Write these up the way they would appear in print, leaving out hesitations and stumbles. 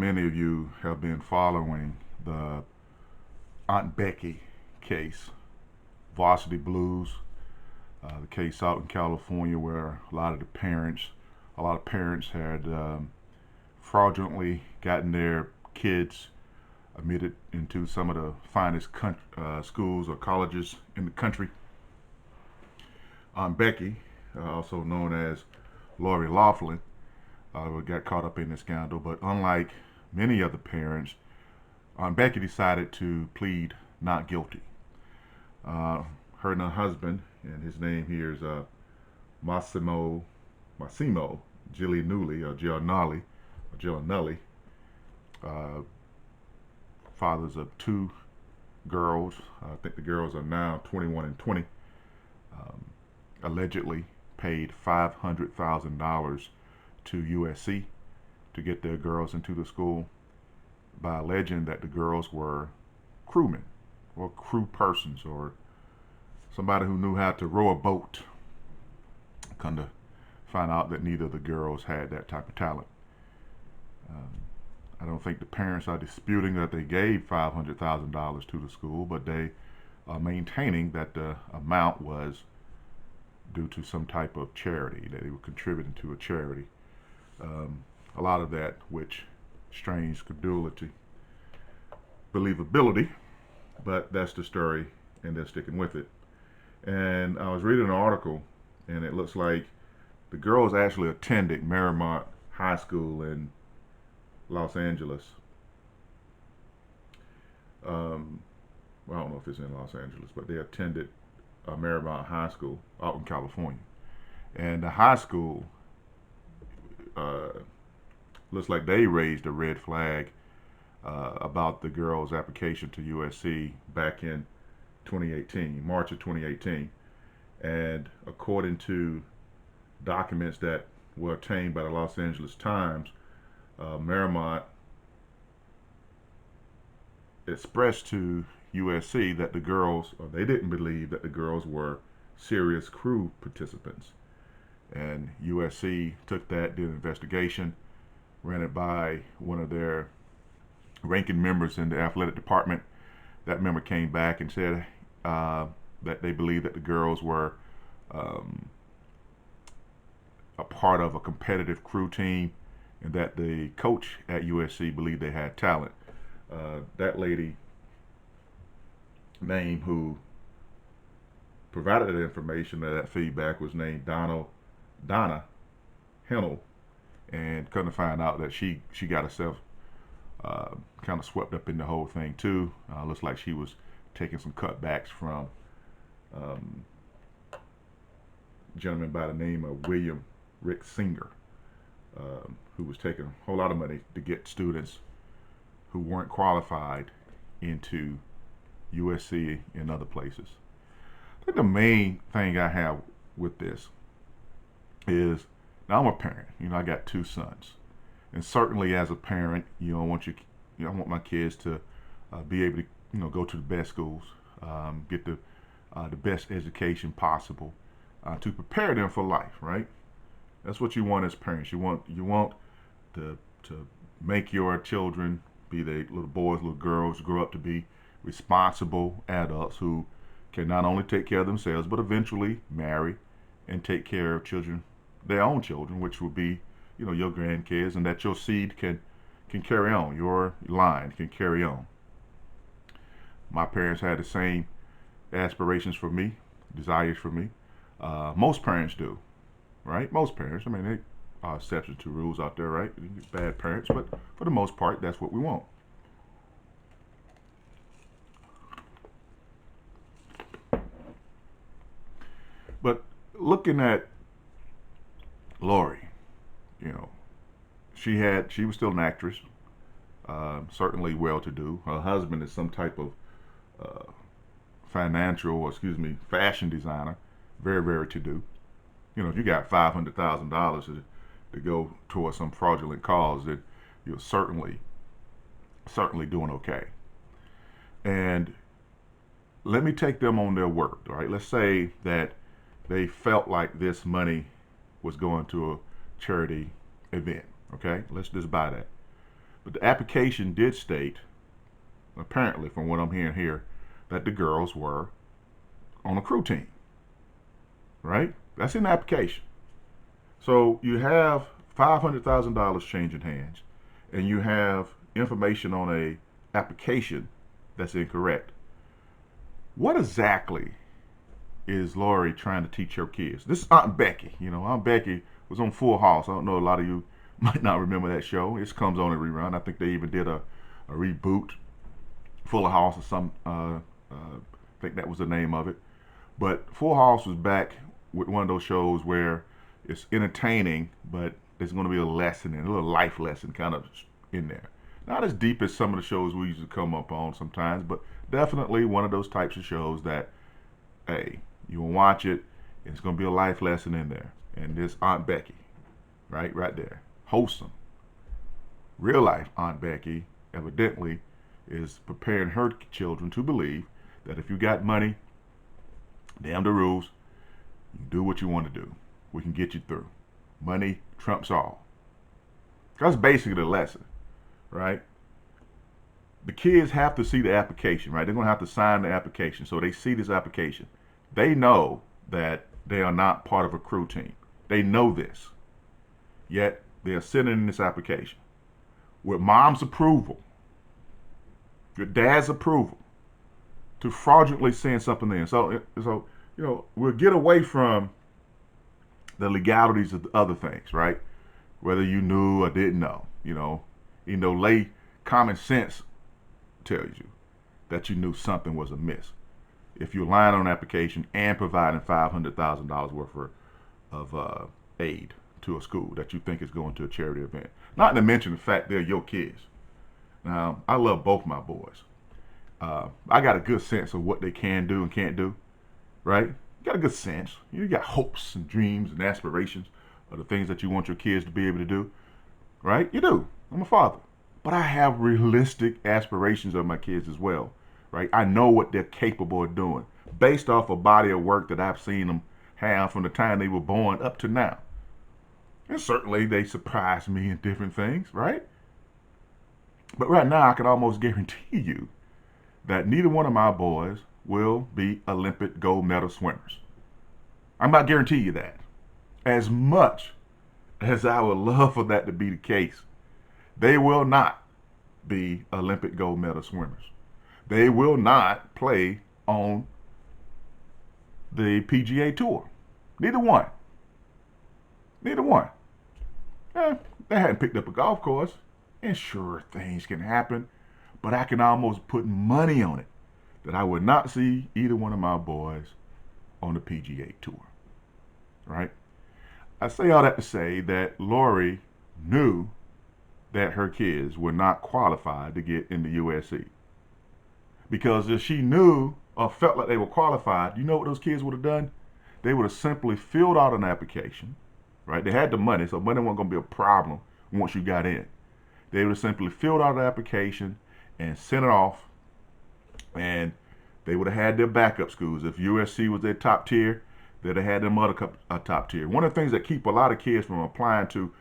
many of you have been following the Aunt Becky case, Varsity Blues, the case out in California where a lot of parents had fraudulently gotten their kids admitted into some of the finest schools or colleges in the country. Aunt Becky, also known as Lori Loughlin, got caught up in this scandal, but unlike many other parents, Becky decided to plead not guilty. Her and her husband, and his name here is Mossimo Giannuli, uh, fathers of two girls. I think the girls are now 21 and 20. Um, Allegedly paid $500,000 to USC to get their girls into the school by alleging that the girls were crewmen or crew persons or somebody who knew how to row a boat. Come to find out that neither of the girls had that type of talent. Um, I don't think the parents are disputing that they gave $500,000 to the school, but they are maintaining that the amount was due to some type of charity, that they were contributing to a charity. A lot of that which strains credulity, believability, but that's the story and they're sticking with it. And I was reading an article and it looks like the girls actually attended Marymount High School in Los Angeles. Well, I don't know if it's in Los Angeles, but they attended Marymount High School out in California. And the high school uh, looks like they raised a red flag about the girls' application to USC back in 2018, March of 2018. And according to documents that were obtained by the Los Angeles Times, Marymount expressed to USC that the girls, or they didn't believe that the girls were serious crew participants. And USC took that, did an investigation, ran it by one of their ranking members in the athletic department. That member came back and said that they believed that the girls were um, a part of a competitive crew team and that the coach at USC believed they had talent. That lady name who provided that information, that feedback, was named Donna Hennell, and come to find out that she got herself kind of swept up in the whole thing too. Looks like she was taking some cutbacks from um, a gentleman by the name of William Rick Singer, who was taking a whole lot of money to get students who weren't qualified into USC and other places. I think the main thing I have with this is, now I'm a parent. I got two sons, and certainly as a parent, I want my kids to be able to, go to the best schools, get the best education possible, to prepare them for life. Right? That's what you want as parents. You want to make your children, be they little boys, little girls, grow up to be responsible adults who can not only take care of themselves but eventually marry and take care of children, their own children, which will be, your grandkids, and that your seed can carry on, your line can carry on. My parents had the same aspirations for me, desires for me. Most parents do, right? Most parents. I mean, there are exceptions to rules out there, right? Bad parents, but for the most part, that's what we want. But looking at Lori, you know, she was still an actress, certainly well-to-do. Her husband is some type of uh, fashion designer, very, very to-do. If you got $500,000 to go towards some fraudulent cause, that you're certainly doing okay. And let me take them on their word. All right, let's say that they felt like this money was going to a charity event. Okay, let's just buy that. But the application did state, apparently from what I'm hearing here, that the girls were on a crew team, right? That's in the application. So you have $500,000 changing hands, and you have information on a application that's incorrect. What exactly is Lori trying to teach her kids? This is Aunt Becky. Aunt Becky was on Full House. I don't know, a lot of you might not remember that show. It comes on a rerun. I think they even did a reboot, Full House or some. I think that was the name of it. But Full House was back with one of those shows where it's entertaining, but there's going to be a lesson, and a little life lesson kind of in there. Not as deep as some of the shows we used to come up on sometimes, but definitely one of those types of shows that, hey, you will watch it, and it's going to be a life lesson in there. And this Aunt Becky, right there, wholesome, real life Aunt Becky, evidently is preparing her children to believe that if you got money, damn the rules, you do what you want to do. We can get you through. Money trumps all. That's basically the lesson, right? The kids have to see the application, right? They're going to have to sign the application. So they see this application. They know that they are not part of a crew team. They know this. Yet they are sending in this application with mom's approval, with dad's approval, to fraudulently send something in. So we'll get away from the legalities of the other things, right? Whether you knew or didn't know, lay common sense tells you that you knew something was amiss. If you're lying on an application and providing $500,000 worth of aid to a school that you think is going to a charity event, not to mention the fact they're your kids. Now, I love both my boys. I got a good sense of what they can do and can't do, right? You got a good sense. You got hopes and dreams and aspirations of the things that you want your kids to be able to do, right? You do. I'm a father. But I have realistic aspirations of my kids as well, right? I know what they're capable of doing based off a body of work that I've seen them have from the time they were born up to now. And certainly they surprise me in different things, right? But right now I can almost guarantee you that neither one of my boys will be Olympic gold medal swimmers. I'm not guaranteeing you that. As much as I would love for that to be the case, they will not be Olympic gold medal swimmers. They will not play on the PGA Tour. Neither one. Neither one. They hadn't picked up a golf course. And sure, things can happen, but I can almost put money on it that I would not see either one of my boys on the PGA Tour, right? I say all that to say that Lori knew that her kids were not qualified to get into USC. Because if she knew or felt like they were qualified, you know what those kids would have done? They would have simply filled out an application, right? They had the money, so money wasn't going to be a problem once you got in. They would have simply filled out an application and sent it off, and they would have had their backup schools. If USC was their top tier, they'd have had them other top tier. One of the things that keep a lot of kids from applying to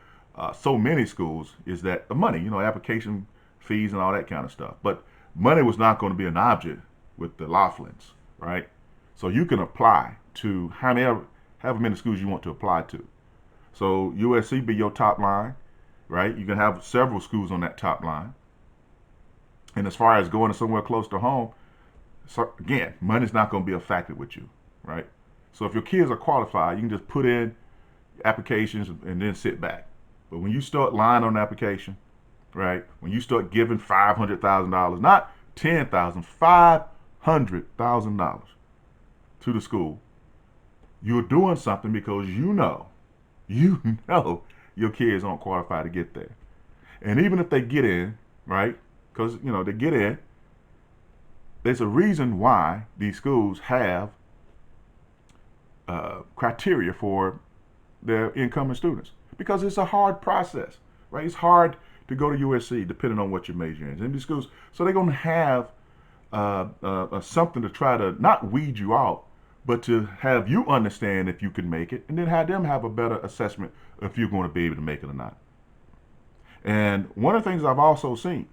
so many schools is that the money, application fees and all that kind of stuff. But money was not going to be an object with the Loughlins, right? So you can apply to however many schools you want to apply to. So USC be your top line, right? You can have several schools on that top line. And as far as going to somewhere close to home, so again, money's not going to be a factor with you, right? So if your kids are qualified, you can just put in applications and then sit back. But when you start lying on an application, right? When you start giving $500,000, not $10,000, $500,000 to the school, you're doing something because you know your kids aren't qualified to get there. And even if they get in, right? Because, they get in, there's a reason why these schools have criteria for their incoming students. Because it's a hard process, right? It's hard to go to USC depending on what your major is. In these schools, so they're going to have something to try to not weed you out, but to have you understand if you can make it, and then have them have a better assessment if you're going to be able to make it or not. And one of the things I've also seen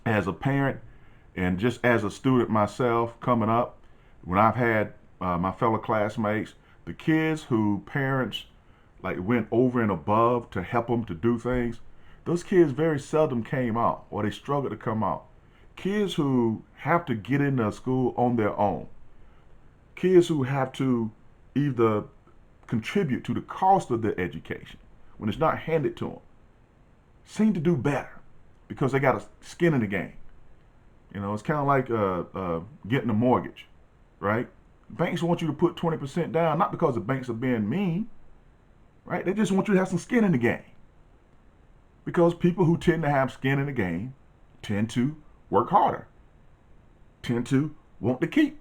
as a parent and just as a student myself coming up, when I've had my fellow classmates, the kids who parents like went over and above to help them to do things, those kids very seldom came out or they struggled to come out. Kids who have to get into school on their own, kids who have to either contribute to the cost of their education when it's not handed to them, seem to do better because they got a skin in the game. You know, it's kind of like getting a mortgage, right? Banks want you to put 20% down, not because the banks are being mean, right? They just want you to have some skin in the game. Because people who tend to have skin in the game tend to work harder, tend to want to keep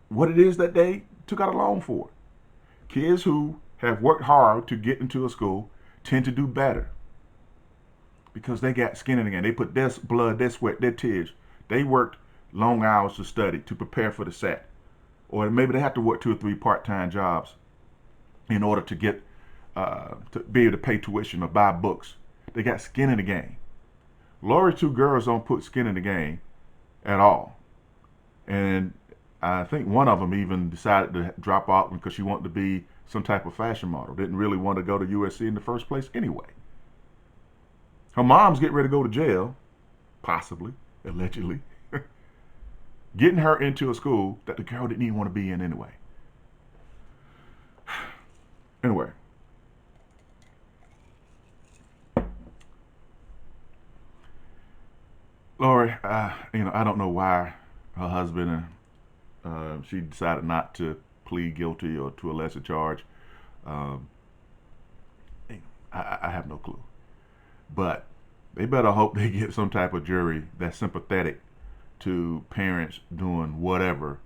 what it is that they took out a loan for. Kids who have worked hard to get into a school tend to do better because they got skin in the game. They put their blood, their sweat, their tears. They worked long hours to study, to prepare for the SAT. Or maybe they have to work 2 or 3 part-time jobs in order to get to be able to pay tuition or buy books. They got skin in the game. Lori's 2 girls don't put skin in the game at all. And I think one of them even decided to drop out because she wanted to be some type of fashion model. Didn't really want to go to USC in the first place anyway. Her mom's getting ready to go to jail, possibly, allegedly, getting her into a school that the girl didn't even want to be in anyway. Anyway, Lori, I don't know why her husband she decided not to plead guilty or to a lesser charge. Um, I have no clue. But they better hope they get some type of jury that's sympathetic to parents doing whatever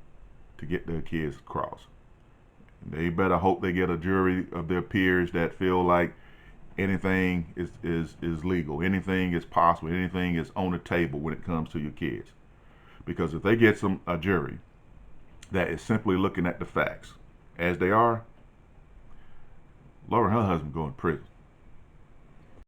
to get their kids across. They better hope they get a jury of their peers that feel like anything is legal, anything is possible, anything is on the table when it comes to your kids. Because if they get a jury that is simply looking at the facts as they are, Laura and her husband go in prison.